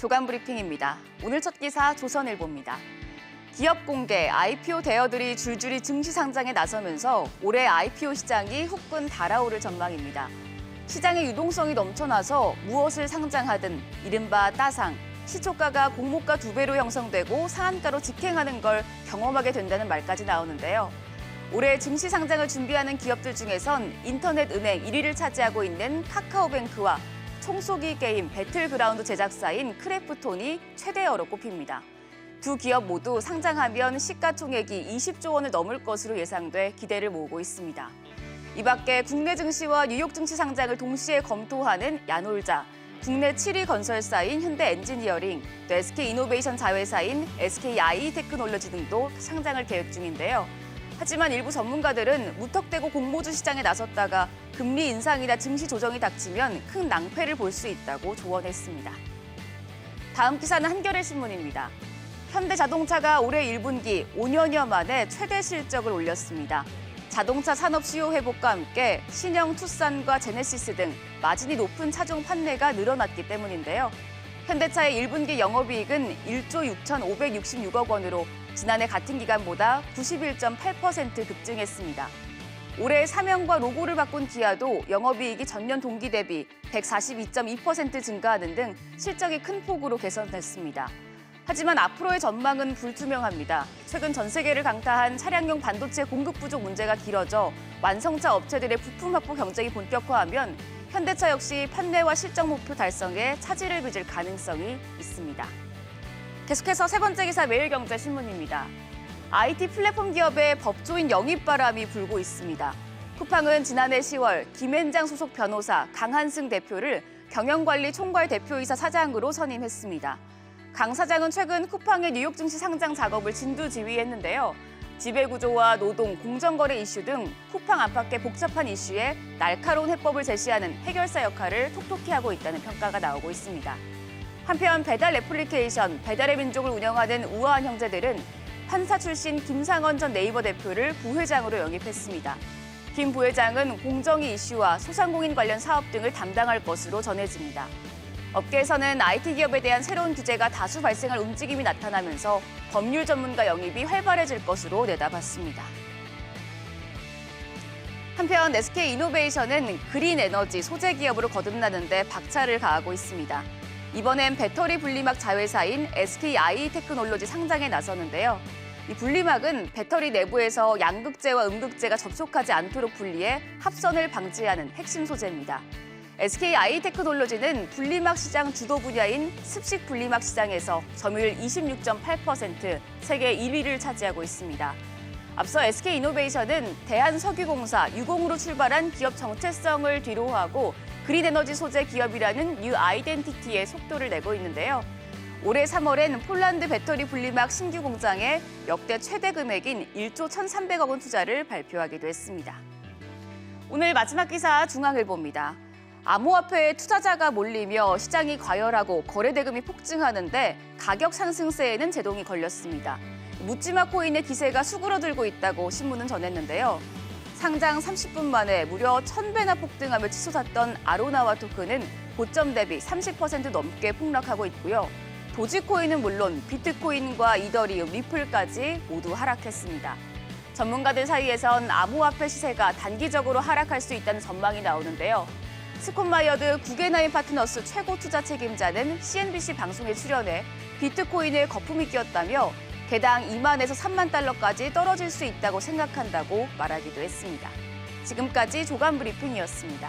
조간 브리핑입니다. 오늘 첫 기사 조선일보입니다. 기업 공개, IPO 대여들이 줄줄이 증시 상장에 나서면서 올해 IPO 시장이 후끈 달아오를 전망입니다. 시장의 유동성이 넘쳐나서 무엇을 상장하든 이른바 따상, 시초가가 공모가 2배로 형성되고 상한가로 직행하는 걸 경험하게 된다는 말까지 나오는데요. 올해 증시 상장을 준비하는 기업들 중에선 인터넷 은행 1위를 차지하고 있는 카카오뱅크와 총쏘기 게임 배틀그라운드 제작사인 크래프톤이 최대어로 꼽힙니다. 두 기업 모두 상장하면 시가총액이 20조 원을 넘을 것으로 예상돼 기대를 모으고 있습니다. 이 밖에 국내 증시와 뉴욕 증시 상장을 동시에 검토하는 야놀자, 국내 7위 건설사인 현대엔지니어링, 또 SK이노베이션 자회사인 SKI테크놀로지 등도 상장을 계획 중인데요. 하지만 일부 전문가들은 무턱대고 공모주 시장에 나섰다가 금리 인상이나 증시 조정이 닥치면 큰 낭패를 볼 수 있다고 조언했습니다. 다음 기사는 한겨레 신문입니다. 현대자동차가 올해 1분기 5년여 만에 최대 실적을 올렸습니다. 자동차 산업 수요 회복과 함께 신형 투싼과 제네시스 등 마진이 높은 차종 판매가 늘어났기 때문인데요. 현대차의 1분기 영업이익은 1조 6,566억 원으로 지난해 같은 기간보다 91.8% 급증했습니다. 올해 사명과 로고를 바꾼 기아도 영업이익이 전년 동기 대비 142.2% 증가하는 등 실적이 큰 폭으로 개선됐습니다. 하지만 앞으로의 전망은 불투명합니다. 최근 전 세계를 강타한 차량용 반도체 공급 부족 문제가 길어져 완성차 업체들의 부품 확보 경쟁이 본격화하면 현대차 역시 판매와 실적 목표 달성에 차질을 빚을 가능성이 있습니다. 계속해서 세 번째 기사 매일경제신문입니다. IT 플랫폼 기업의 법조인 영입 바람이 불고 있습니다. 쿠팡은 지난해 10월 김앤장 소속 변호사 강한승 대표를 경영관리 총괄 대표이사 사장으로 선임했습니다. 강 사장은 최근 쿠팡의 뉴욕 증시 상장 작업을 진두지휘했는데요. 지배구조와 노동, 공정거래 이슈 등 쿠팡 안팎의 복잡한 이슈에 날카로운 해법을 제시하는 해결사 역할을 톡톡히 하고 있다는 평가가 나오고 있습니다. 한편 배달 애플리케이션 배달의 민족을 운영하는 우아한 형제들은 판사 출신 김상원 전 네이버 대표를 부회장으로 영입했습니다. 김 부회장은 공정위 이슈와 소상공인 관련 사업 등을 담당할 것으로 전해집니다. 업계에서는 IT 기업에 대한 새로운 규제가 다수 발생할 움직임이 나타나면서 법률 전문가 영입이 활발해질 것으로 내다봤습니다. 한편 SK이노베이션은 그린 에너지 소재 기업으로 거듭나는데 박차를 가하고 있습니다. 이번엔 배터리 분리막 자회사인 SKI테크놀로지 상장에 나서는데요. 이 분리막은 배터리 내부에서 양극재와 음극재가 접촉하지 않도록 분리해 합선을 방지하는 핵심 소재입니다. SKI테크놀로지는 분리막 시장 주도 분야인 습식 분리막 시장에서 점유율 26.8%, 세계 1위를 차지하고 있습니다. 앞서 SK이노베이션은 대한석유공사 유공으로 출발한 기업 정체성을 뒤로하고 그린에너지 소재 기업이라는 뉴 아이덴티티에 속도를 내고 있는데요. 올해 3월엔 폴란드 배터리 분리막 신규 공장에 역대 최대 금액인 1조 1,300억 원 투자를 발표하기도 했습니다. 오늘 마지막 기사 중앙일보입니다. 암호화폐에 투자자가 몰리며 시장이 과열하고 거래대금이 폭증하는데 가격 상승세에는 제동이 걸렸습니다. 묻지마 코인의 기세가 수그러들고 있다고 신문은 전했는데요. 상장 30분 만에 무려 1,000배나 폭등하며 치솟았던 아로나와 토큰은 고점 대비 30% 넘게 폭락하고 있고요. 도지코인은 물론 비트코인과 이더리움, 리플까지 모두 하락했습니다. 전문가들 사이에선 암호화폐 시세가 단기적으로 하락할 수 있다는 전망이 나오는데요. 스콧마이어드 구겐하임 파트너스 최고 투자 책임자는 CNBC 방송에 출연해 비트코인에 거품이 끼었다며 개당 2만에서 3만 달러까지 떨어질 수 있다고 생각한다고 말하기도 했습니다. 지금까지 조간 브리핑이었습니다.